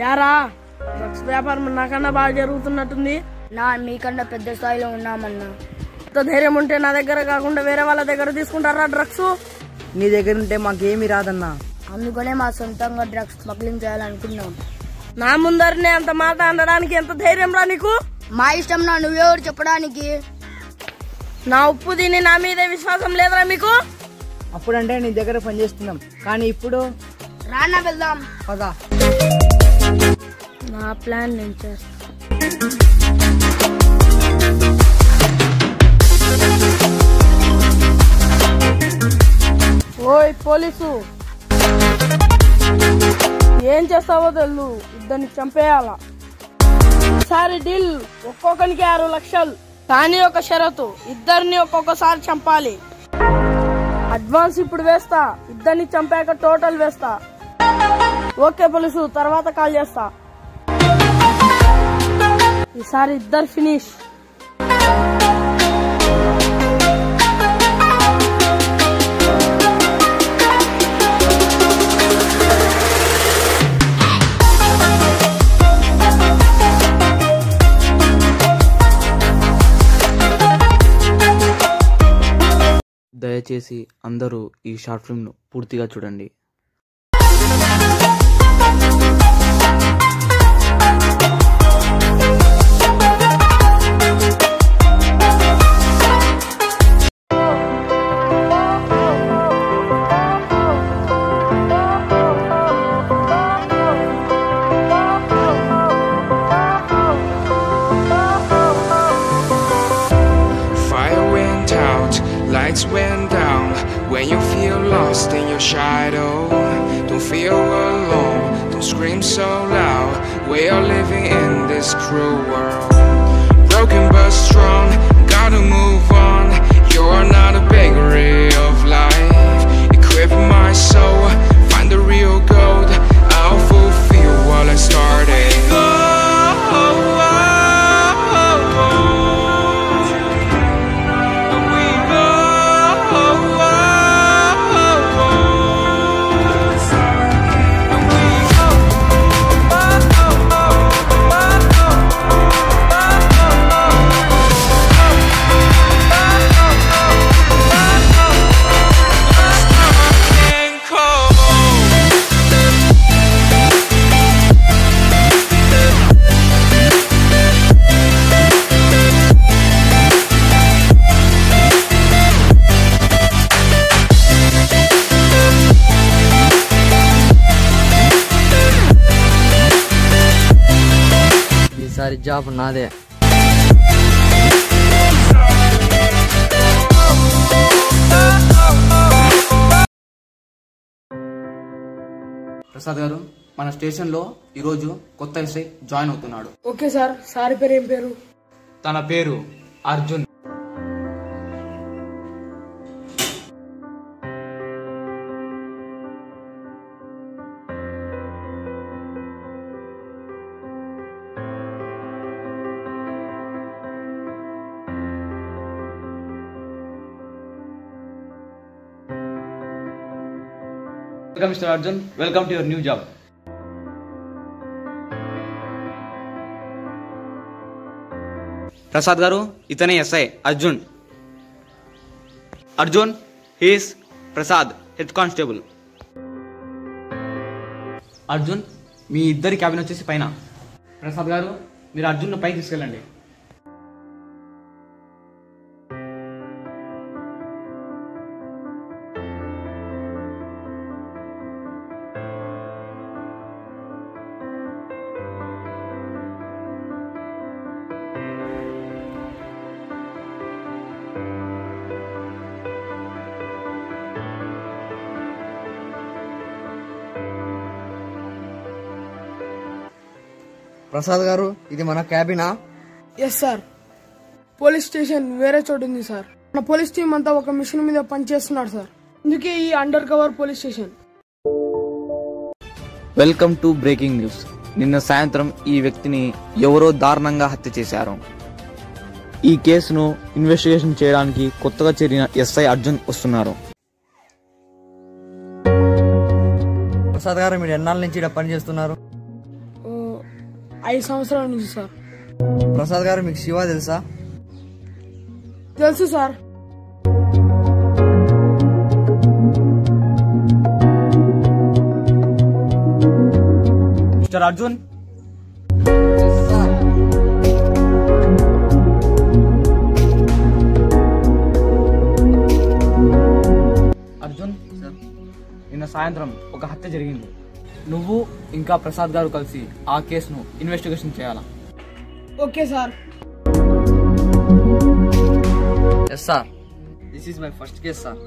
యారా drugs వ్యాపారం నాకన్నా బాగా జరుగుతున్నట్టుంది. మీకన్నా పెద్ద స్థాయిలో ఉన్నామన్నా. ఎంత ధైర్యం ఉంటే నా దగ్గర కాకుండా వేరే వాళ్ళ దగ్గర తీసుకుంటారా డ్రగ్స్? నీ దగ్గర ఉంటే మాకేమీ రాదన్నా. అందుకనే మా సొంతంగా డ్రగ్స్ స్మగ్లింగ్ చేయాలనుకున్నాం. నా ముందరనే అంత మాట అనడానికి ఎంత ధైర్యం రా నీకు? మా ఇష్టం నా, నువ్వెవరు చెప్పడానికి? నా ఉప్పు తిని నా మీదే విశ్వాసం లేదురా మీకు? అప్పుడంటే నీ దగ్గర పనిచేస్తున్నాం, కానీ ఇప్పుడు రానా వెళ్దాం పదా. నా ప్లాన్ నేను చేస్తా. ఓయ్ పోలీసు, ఏం చేస్తావో తెలు, ఇద్దరిని చంపేయాలా. ఈసారి డీల్ ఒక్కొక్కరికి 6 లక్షలు, కానీ ఒక షరతు, ఇద్దరిని ఒక్కొక్కసారి చంపాలి. అడ్వాన్స్ ఇప్పుడు వేస్తా, ఇద్దరిని చంపాక టోటల్ వేస్తా. ఓకే పోలీసు, తర్వాత కాల్ చేస్తా. ఈసారి ఇద్దరు ఫినిష్. దయచేసి అందరూ ఈ షార్ట్ ఫిల్మ్ను పూర్తిగా చూడండి. Lights went down when you feel lost in your shadow. Don't feel alone, don't scream so loud. We are living in this cruel world. Broken but strong, gotta move on. You are not a bakery of life. Equip my soul, find the real gold. I'll fulfill what I started. ఈసారి job నాదే. ప్రసాద్ గారు, మన station లో ఈరోజు కొత్త SI join అవుతున్నాడు. Okay sir. Sir పేరు ఏం పేరు? తన పేరు Arjun. Welcome Mr. Arjun. Welcome to your new job. Prasad గారు, ఇతనే SI Arjun. Arjun, he's Prasad, head constable. Arjun, మీ ఇద్దరి క్యాబిన్ వచ్చేసి పైన. ప్రసాద్ గారు, మీరు అర్జున్ పైకి తీసుకెళ్ళండి. ప్రసాద్ గారు, ఇది మన క్యాబినా? Yes sir. పోలీస్ స్టేషన్ వేరే చోటు ఉంది సార్. మన పోలీస్ టీం అంతా ఒక మిషన్ మీద పనిచేస్తున్నారు సార్. అందుకే ఈ under cover police station. Welcome to breaking news. నిన్న సాయంత్రం ఈ వ్యక్తిని ఎవరో దారుణంగా హత్య చేశారు. ఈ కేసును ఇన్వెస్టిగేషన్ చేయడానికి కొత్తగా చేరిన ఎస్ఐ అర్జున్ వస్తున్నారు. ప్రసాద్ గారు, మీరు ఎన్నాళ్ళ నుంచి ఇక్కడ పని చేస్తున్నారు? 5 సంవత్సరాల నుంచి సార్. ప్రసాద్ గారు మీకు శివ తెలుసా? తెలుసు సార్. మిస్టర్ అర్జున్, అర్జున్ నిన్న సాయంత్రం ఒక హత్య జరిగింది. నువ్వు ఇంకా ప్రసాద్ గారు కలిసి ఆ కేసును ఇన్వెస్టిగేషన్ చేయాలా? Okay sir. Yes sir. This is my first case sir.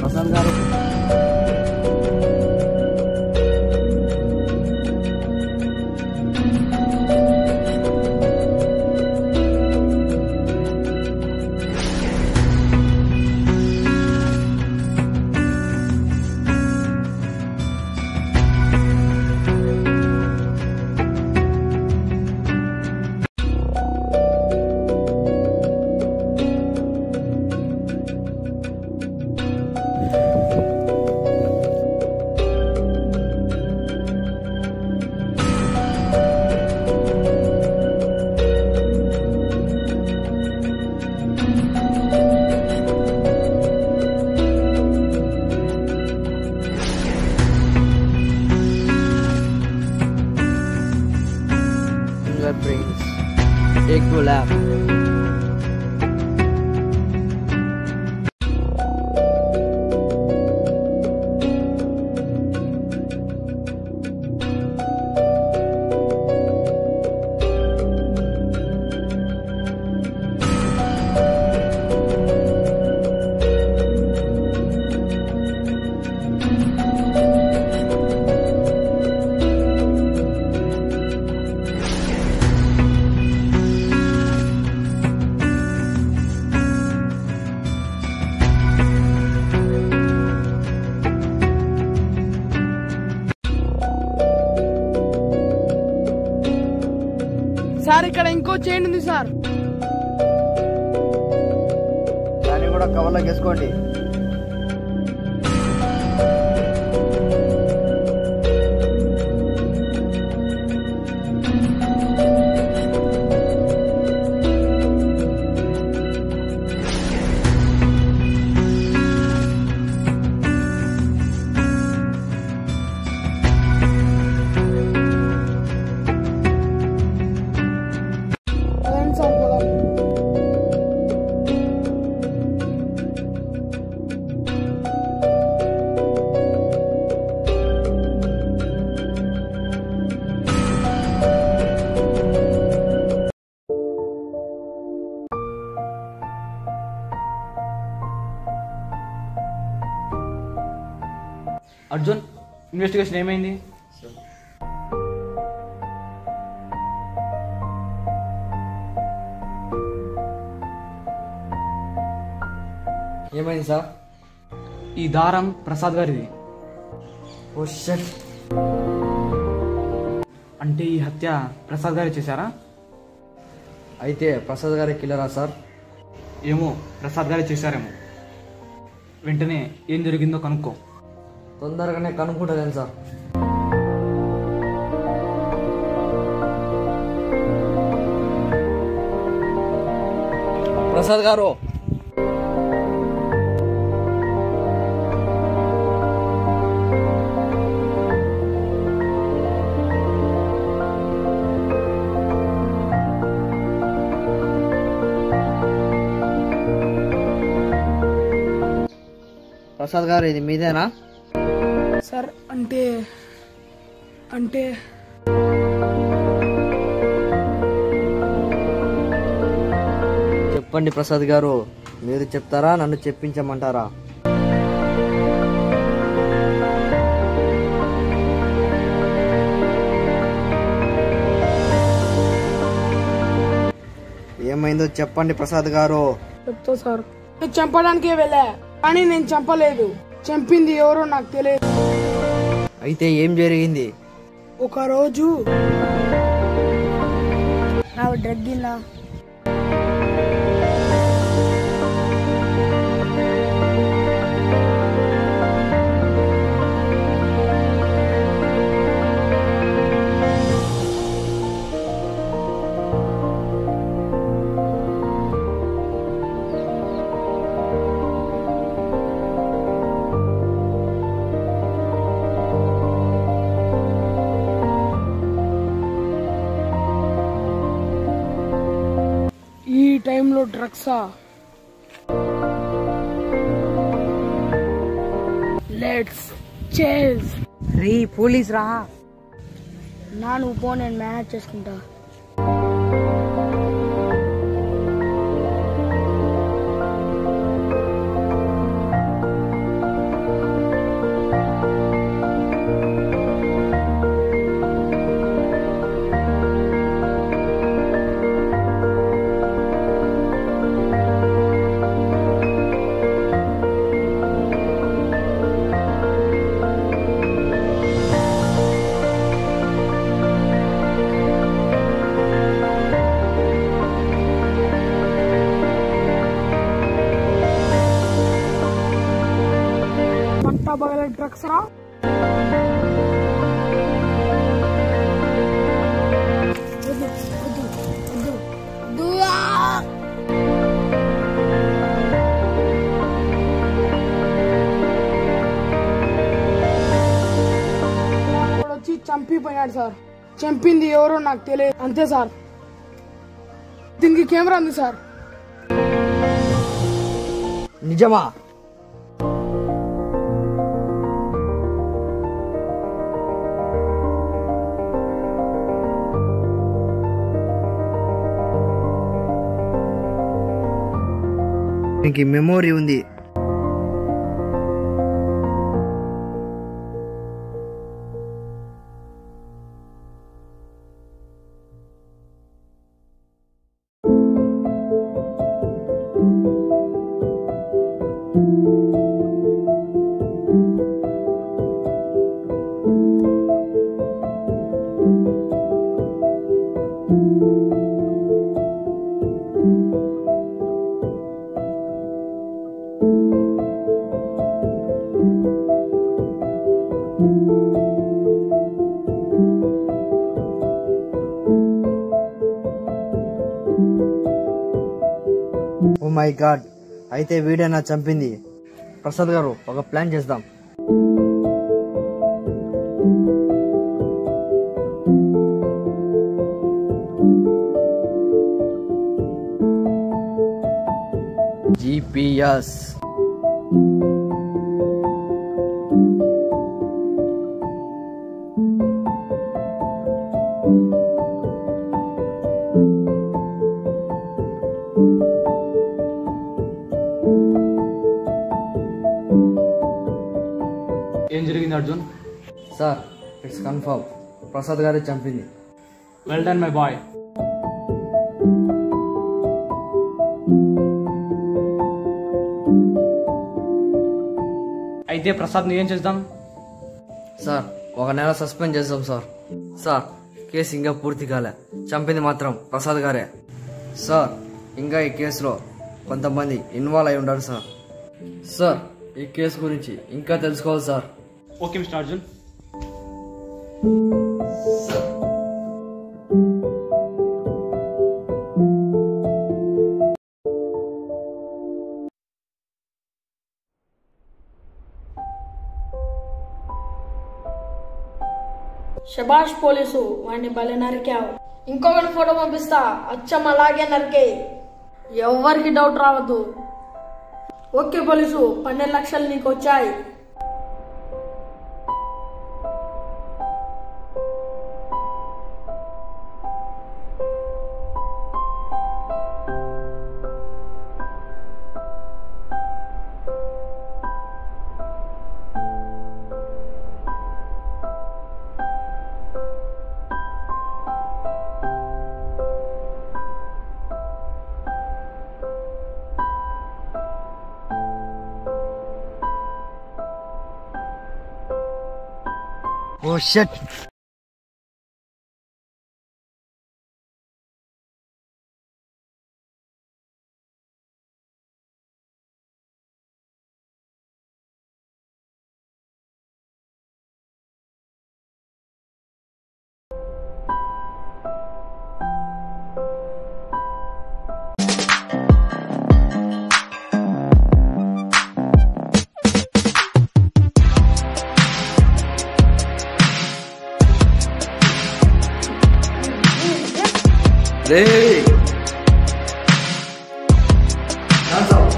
Prasad garu, fingerprints. Take to lab. Sir ఇక్కడ ఇంకో చైన్ ఉంది సార్. దాన్ని కూడా కవర్లోకి వేసుకోండి. అర్జున్, ఇన్వెస్టిగేషన్ ఏమైంది? ఏమైంది సార్? ఈ దారం ప్రసాద్ గారిది. ఓ షట్. అంటే ఈ హత్య ప్రసాద్ గారే చేశారా? అయితే ప్రసాద్ గారి కిల్లరా సార్? ఏమో, ప్రసాద్ గారే చేశారేమో. వెంటనే ఏం జరిగిందో కనుక్కో. తొందరగానే కనుక్కుంటాను సార్. ప్రసాద్ గారు, ప్రసాద్ గారు ఇది మీదేనా? సార్ అంటే అంటే చెప్పండి ప్రసాద్ గారు, మీరు చెప్తారా నన్ను చెప్పించమంటారా? ఏమైందో చెప్పండి ప్రసాద్ గారు. చెప్తా సార్. నేను చంపడానికే వెళ్ళా, కానీ నేను చంపలేదు. చంపింది ఎవరో నాకు తెలియదు. అయితే ఏం జరిగింది? ఒక రోజు ನಾವು ಡ್ರಗ್ ಇಲ್ಲ. ఈ టైంలో డ్రగ్సా? Let's chase. రీ పోలీస్ రా. నువ్వు పో, నేను మేనేజ్ చేసుకుంటా. బగల డ్రగ్స్ రా. వచ్చి చంపిపోయాడు సార్. చంపింది ఎవరో నాకు తెలియదు, అంతే సార్. దీనికి కెమెరా ఉంది సార్. నిజమా? మెమోరీ ఉంది. ఓ మై గాడ్, అయితే వీడేనా చంపింది? ప్రసాద్ గారు, ఒక ప్లాన్ చేద్దాం. GPS. ఏం జరిగింది Arjun? Sir, it's confirm, Prasad గారే చంపింది. Well done my boy. అయితే ప్రసాద్ని ఏం చేద్దాం? సార్, 1 నెల సస్పెండ్ చేద్దాం సార్. సార్, కేసు ఇంకా పూర్తి కాలే, చంపింది మాత్రం ప్రసాద్ గారే. సార్, ఇంకా ఈ కేసులో కొంతమంది ఇన్వాల్వ్ అయి ఉంటారు సార్. సార్, ఈ కేసు గురించి ఇంకా తెలుసుకోవాలి సార్. Okay mister Arjun. శబాష్ పోలీసు, వాడిని భలే నరికావు. ఇంకొకటి ఫోటో పంపిస్తా, అచ్చం అలాగే నరికే. ఎవ్వరికి డౌట్ రావద్దు. ఓకే పోలీసు, 12 లక్షలు నీకు వచ్చాయి. Oh shut. Hey! Hands up!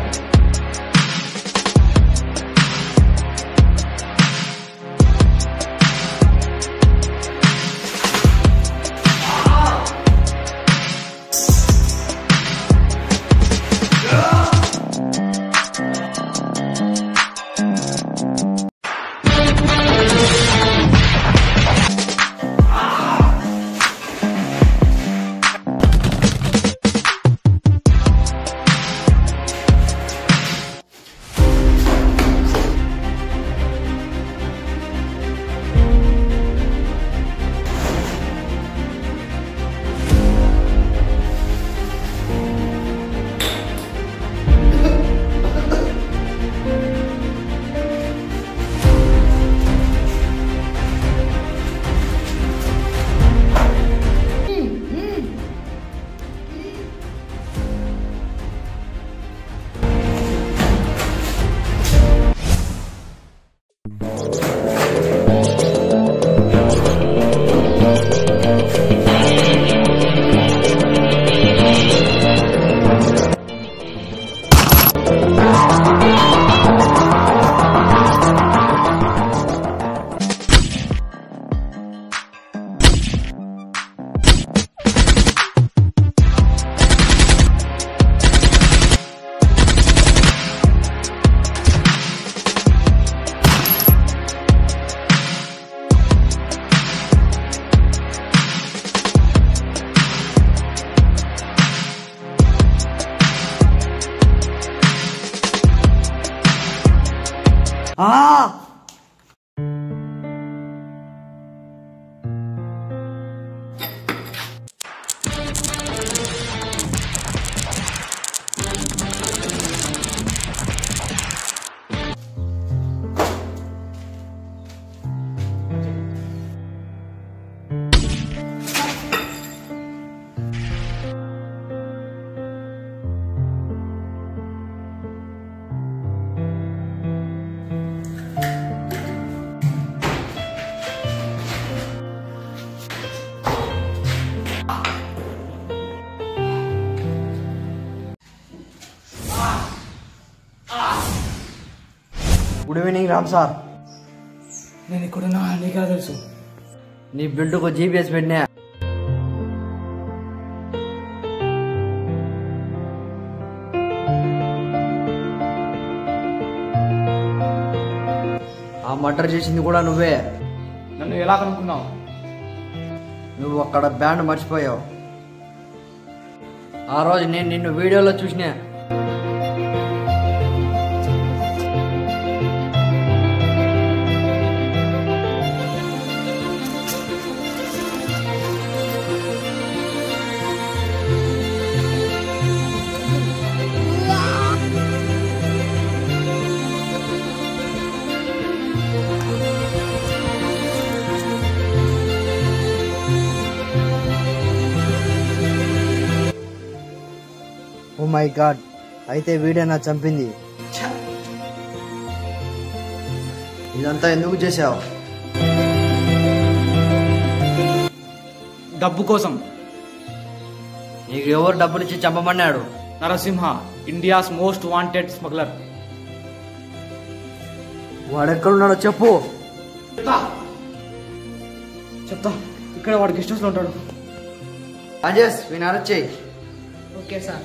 Good evening Ram sir. నేను ఇక్కడున్నా నీకెలా తెలుసు? నీ బిల్డ్కు జీపీఎస్ పెట్టినా. ఆ మర్డర్ చేసింది కూడా నువ్వే. నన్ను ఎలా కనుక్కున్నావు? నువ్వు అక్కడ బ్యాండ్ మర్చిపోయావు. ఆ రోజు నేను నిన్ను వీడియోలో చూసినా. ఓ మై గాడ్, అయితే వీడే నా చంపింది. ఇదంతా ఎందుకు చేశావు? డబ్బు కోసం. నీకు ఎవరు డబ్బులిచ్చి చంపమన్నాడు? Narasimha, India's most wanted smuggler. వాడెక్కడున్నాడో చెప్పు. చెప్తా. ఇక్కడ వాడు గెస్ట్ హౌస్ లో ఉంటాడు. రాజేష్, వీని అరెస్ట్ చేయి. Okay sir.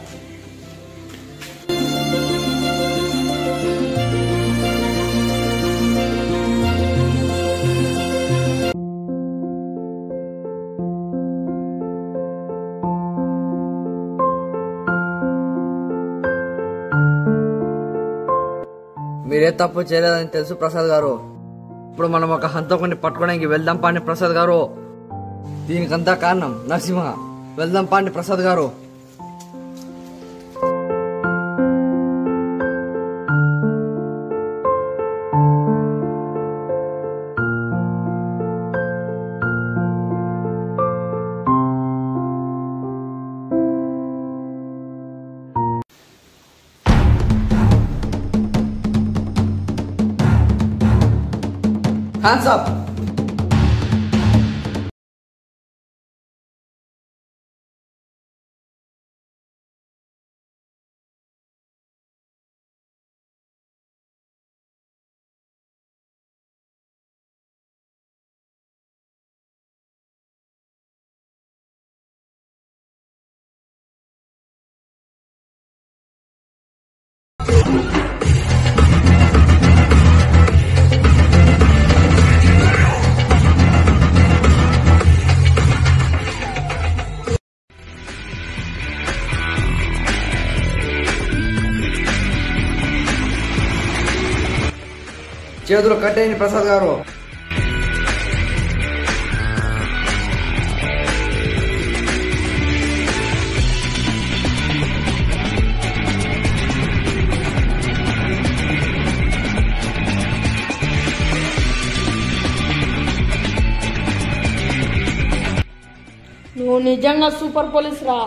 మీరే తప్పు చేయలేదని తెలుసు ప్రసాద్ గారు. ఇప్పుడు మనం ఒక హంతకుని పట్టుకోవడానికి వెళ్దాం పాండి ప్రసాద్ గారు. దీనికంతా కారణం నరసింహ. వెళ్దాం పాండి ప్రసాద్ గారు. Hands up! చేతులు కట్టేయండి ప్రసాద్ గారు. నువ్వు నిజంగా సూపర్ పోలీస్ రా.